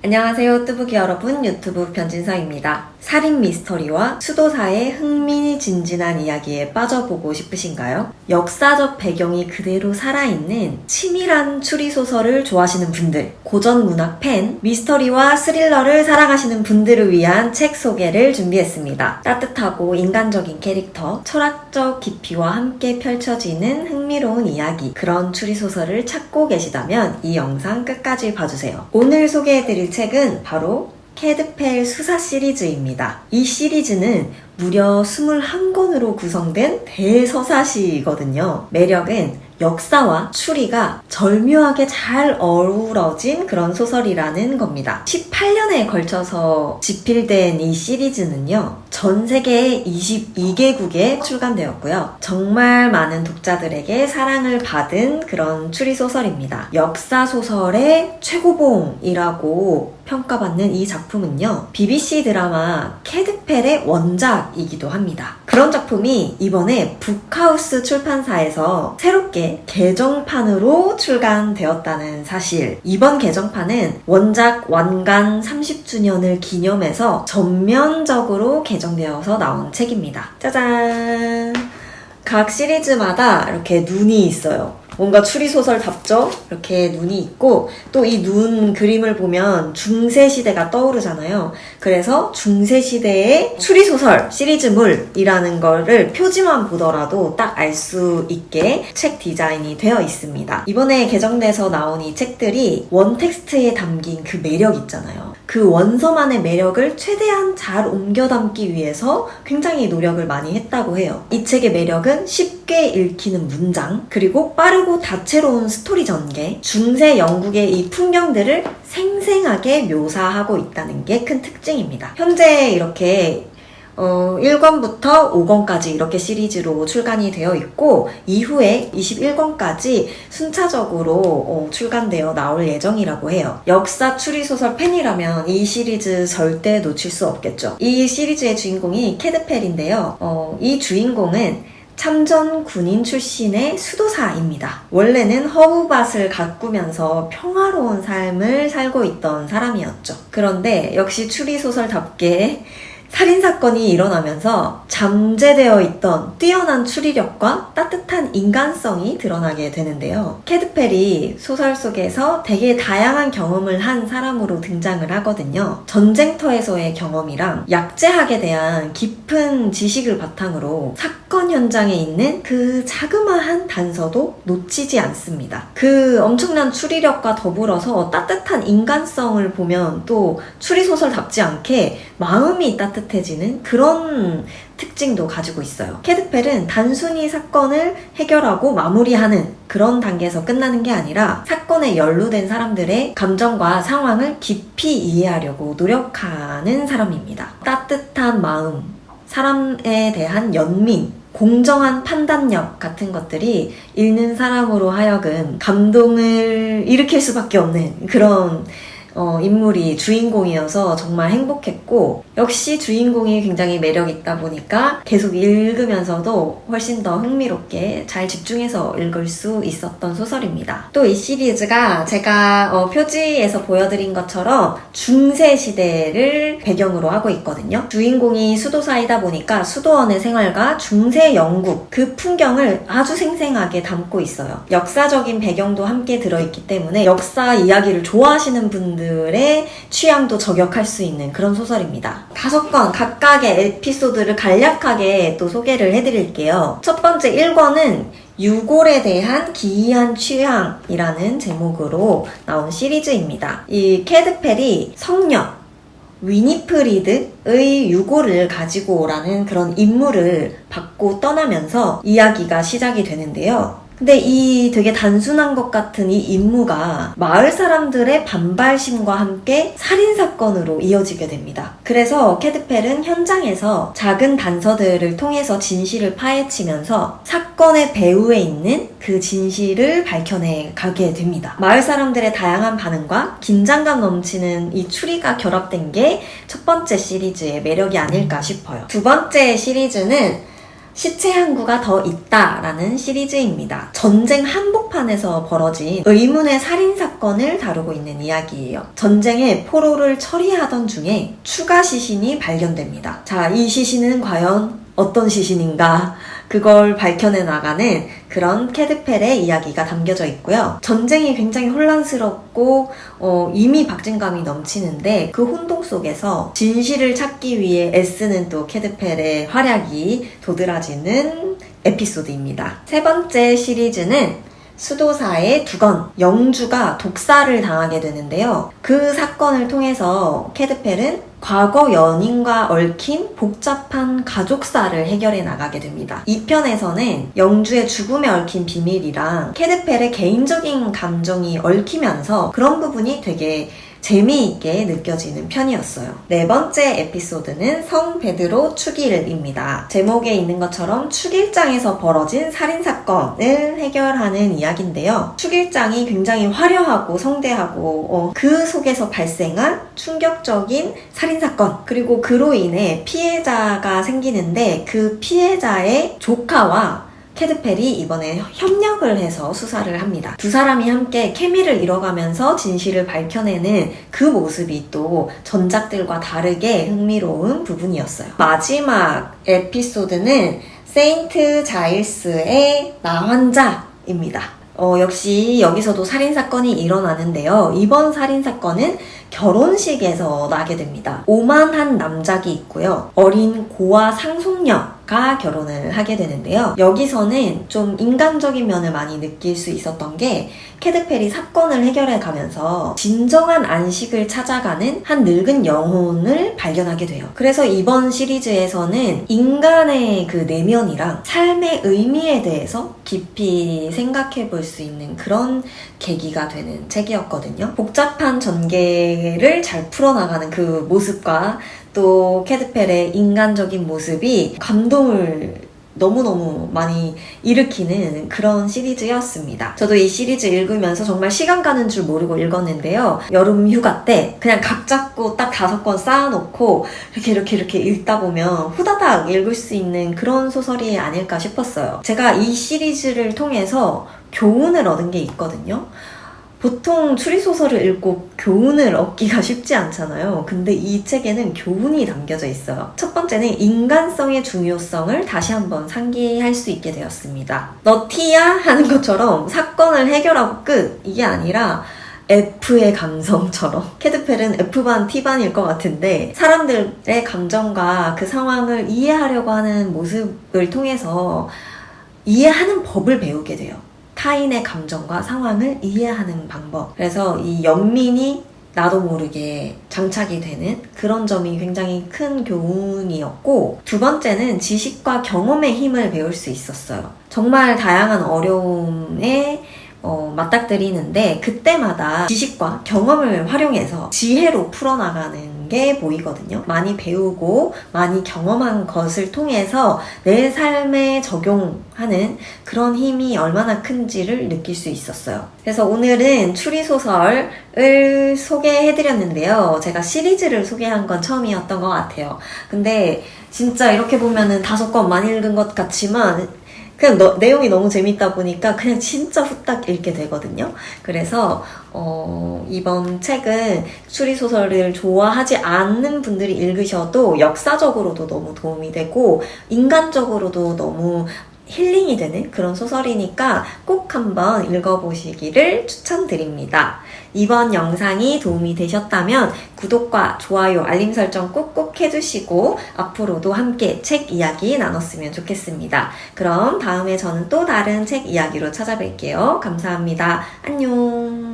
안녕하세요, 뚜부기 여러분. 유튜브 변진서입니다. 살인 미스터리와 수도사의 흥미진진한 이야기에 빠져보고 싶으신가요? 역사적 배경이 그대로 살아있는 치밀한 추리소설을 좋아하시는 분들, 고전 문학 팬, 미스터리와 스릴러를 사랑하시는 분들을 위한 책 소개를 준비했습니다. 따뜻하고 인간적인 캐릭터, 철학적 깊이와 함께 펼쳐지는 흥미로운 이야기, 그런 추리소설을 찾고 계시다면 이 영상 끝까지 봐주세요. 오늘 소개해드릴 책은 바로 캐드펠 수사 시리즈입니다. 이 시리즈는 무려 21권으로 구성된 대서사시거든요. 매력은 역사와 추리가 절묘하게 잘 어우러진 그런 소설이라는 겁니다. 18년에 걸쳐서 집필된 이 시리즈는요, 전 세계 22개국에 출간되었고요. 정말 많은 독자들에게 사랑을 받은 그런 추리소설입니다. 역사소설의 최고봉이라고 평가받는 이 작품은요, BBC 드라마 캐드펠의 원작이기도 합니다. 그런 작품이 이번에 북하우스 출판사에서 새롭게 개정판으로 출간되었다는 사실. 이번 개정판은 원작 완간 30주년을 기념해서 전면적으로 개정되어서 나온 책입니다. 짜잔! 각 시리즈마다 이렇게 눈이 있어요. 뭔가 추리소설답죠? 이렇게 눈이 있고, 또 이 눈 그림을 보면 중세시대가 떠오르잖아요. 그래서 중세시대의 추리소설 시리즈물이라는 거를 표지만 보더라도 딱 알 수 있게 책 디자인이 되어 있습니다. 이번에 개정돼서 나온 이 책들이 원텍스트에 담긴 그 매력 있잖아요. 그 원서만의 매력을 최대한 잘 옮겨 담기 위해서 굉장히 노력을 많이 했다고 해요. 이 책의 매력은 쉽게 읽히는 문장, 그리고 빠르고 다채로운 스토리 전개, 중세 영국의 이 풍경들을 생생하게 묘사하고 있다는 게 큰 특징입니다. 현재 이렇게 1권부터 5권까지 이렇게 시리즈로 출간이 되어 있고, 이후에 21권까지 순차적으로 출간되어 나올 예정이라고 해요. 역사 추리소설 팬이라면 이 시리즈 절대 놓칠 수 없겠죠. 이 시리즈의 주인공이 캐드펠인데요. 이 주인공은 참전 군인 출신의 수도사입니다. 원래는 허브밭을 가꾸면서 평화로운 삶을 살고 있던 사람이었죠. 그런데 역시 추리소설답게 살인사건이 일어나면서 잠재되어 있던 뛰어난 추리력과 따뜻한 인간성이 드러나게 되는데요. 캐드펠이 소설 속에서 되게 다양한 경험을 한 사람으로 등장을 하거든요. 전쟁터에서의 경험이랑 약제학에 대한 깊은 지식을 바탕으로 사건 현장에 있는 그 자그마한 단서도 놓치지 않습니다. 그 엄청난 추리력과 더불어서 따뜻한 인간성을 보면 또 추리소설답지 않게 마음이 따뜻해지는 그런 특징도 가지고 있어요. 캐드펠은 단순히 사건을 해결하고 마무리하는 그런 단계에서 끝나는 게 아니라 사건에 연루된 사람들의 감정과 상황을 깊이 이해하려고 노력하는 사람입니다. 따뜻한 마음, 사람에 대한 연민, 공정한 판단력 같은 것들이 읽는 사람으로 하여금 감동을 일으킬 수밖에 없는 그런 인물이 주인공이어서 정말 행복했고, 역시 주인공이 굉장히 매력있다 보니까 계속 읽으면서도 훨씬 더 흥미롭게 잘 집중해서 읽을 수 있었던 소설입니다. 또 이 시리즈가 제가 표지에서 보여드린 것처럼 중세시대를 배경으로 하고 있거든요. 주인공이 수도사이다 보니까 수도원의 생활과 중세 영국 그 풍경을 아주 생생하게 담고 있어요. 역사적인 배경도 함께 들어있기 때문에 역사 이야기를 좋아하시는 분들의 취향도 저격할 수 있는 그런 소설입니다. 5권 각각의 에피소드를 간략하게 또 소개를 해드릴게요. 첫 번째 1권은 유골에 대한 기이한 취향이라는 제목으로 나온 시리즈입니다. 이 캐드펠이 성녀 위니프리드의 유골을 가지고 오라는 그런 임무를 받고 떠나면서 이야기가 시작이 되는데요. 근데 이 되게 단순한 것 같은 이 임무가 마을 사람들의 반발심과 함께 살인사건으로 이어지게 됩니다. 그래서 캐드펠은 현장에서 작은 단서들을 통해서 진실을 파헤치면서 사건의 배후에 있는 그 진실을 밝혀내 가게 됩니다. 마을 사람들의 다양한 반응과 긴장감 넘치는 이 추리가 결합된 게 첫 번째 시리즈의 매력이 아닐까 싶어요. 두 번째 시리즈는 시체 항구가 더 있다라는 시리즈입니다. 전쟁 한복판에서 벌어진 의문의 살인사건을 다루고 있는 이야기예요. 전쟁에 포로를 처리하던 중에 추가 시신이 발견됩니다. 자, 이 시신은 과연 어떤 시신인가? 그걸 밝혀내 나가는 그런 캐드펠의 이야기가 담겨져 있고요. 전쟁이 굉장히 혼란스럽고 이미 박진감이 넘치는데 그 혼동 속에서 진실을 찾기 위해 애쓰는 또 캐드펠의 활약이 도드라지는 에피소드입니다. 세 번째 시리즈는 수도사의 두건, 영주가 독사를 당하게 되는데요. 그 사건을 통해서 캐드펠은 과거 연인과 얽힌 복잡한 가족사를 해결해 나가게 됩니다. 이 편에서는 영주의 죽음에 얽힌 비밀이랑 캐드펠의 개인적인 감정이 얽히면서 그런 부분이 되게 재미있게 느껴지는 편이었어요. 네 번째 에피소드는 성 베드로 축일입니다. 제목에 있는 것처럼 축일장에서 벌어진 살인사건을 해결하는 이야기인데요. 축일장이 굉장히 화려하고 성대하고 그 속에서 발생한 충격적인 살인사건, 그리고 그로 인해 피해자가 생기는데 그 피해자의 조카와 캐드펠이 이번에 협력을 해서 수사를 합니다. 두 사람이 함께 케미를 이뤄가면서 진실을 밝혀내는 그 모습이 또 전작들과 다르게 흥미로운 부분이었어요. 마지막 에피소드는 세인트 자일스의 나환자입니다. 역시 여기서도 살인사건이 일어나는데요. 이번 살인사건은 결혼식에서 나게 됩니다. 오만한 남작이 있고요. 어린 고아 상속녀가 결혼을 하게 되는데요. 여기서는 좀 인간적인 면을 많이 느낄 수 있었던 게 캐드펠이 사건을 해결해 가면서 진정한 안식을 찾아가는 한 늙은 영혼을 발견하게 돼요. 그래서 이번 시리즈에서는 인간의 그 내면이랑 삶의 의미에 대해서 깊이 생각해 볼 수 있는 그런 계기가 되는 책이었거든요. 복잡한 전개를 잘 풀어나가는 그 모습과 또 캐드펠의 인간적인 모습이 감동을 너무너무 많이 일으키는 그런 시리즈였습니다. 저도 이 시리즈 읽으면서 정말 시간 가는 줄 모르고 읽었는데요. 여름 휴가 때 그냥 각 잡고 딱 5권 쌓아놓고 이렇게 읽다 보면 후다닥 읽을 수 있는 그런 소설이 아닐까 싶었어요. 제가 이 시리즈를 통해서 교훈을 얻은 게 있거든요. 보통 추리소설을 읽고 교훈을 얻기가 쉽지 않잖아요. 근데 이 책에는 교훈이 담겨져 있어요. 첫 번째는 인간성의 중요성을 다시 한번 상기할 수 있게 되었습니다. 너 T야? 하는 것처럼 사건을 해결하고 끝! 이게 아니라 F의 감성처럼 캐드펠은 F반, T반일 것 같은데 사람들의 감정과 그 상황을 이해하려고 하는 모습을 통해서 이해하는 법을 배우게 돼요. 타인의 감정과 상황을 이해하는 방법. 그래서 이 연민이 나도 모르게 장착이 되는 그런 점이 굉장히 큰 교훈이었고, 두 번째는 지식과 경험의 힘을 배울 수 있었어요. 정말 다양한 어려움에 맞닥뜨리는데 그때마다 지식과 경험을 활용해서 지혜로 풀어나가는 게 보이거든요. 많이 배우고 많이 경험한 것을 통해서 내 삶에 적용하는 그런 힘이 얼마나 큰지를 느낄 수 있었어요. 그래서 오늘은 추리소설을 소개해드렸는데요. 제가 시리즈를 소개한 건 처음이었던 것 같아요. 근데 진짜 이렇게 보면은 5권만 읽은 것 같지만 그냥 내용이 너무 재밌다 보니까 그냥 진짜 후딱 읽게 되거든요. 그래서 이번 책은 추리소설을 좋아하지 않는 분들이 읽으셔도 역사적으로도 너무 도움이 되고 인간적으로도 너무 힐링이 되는 그런 소설이니까 꼭 한번 읽어보시기를 추천드립니다. 이번 영상이 도움이 되셨다면 구독과 좋아요, 알림 설정 꾹꾹 해주시고 앞으로도 함께 책 이야기 나눴으면 좋겠습니다. 그럼 다음에 저는 또 다른 책 이야기로 찾아뵐게요. 감사합니다. 안녕.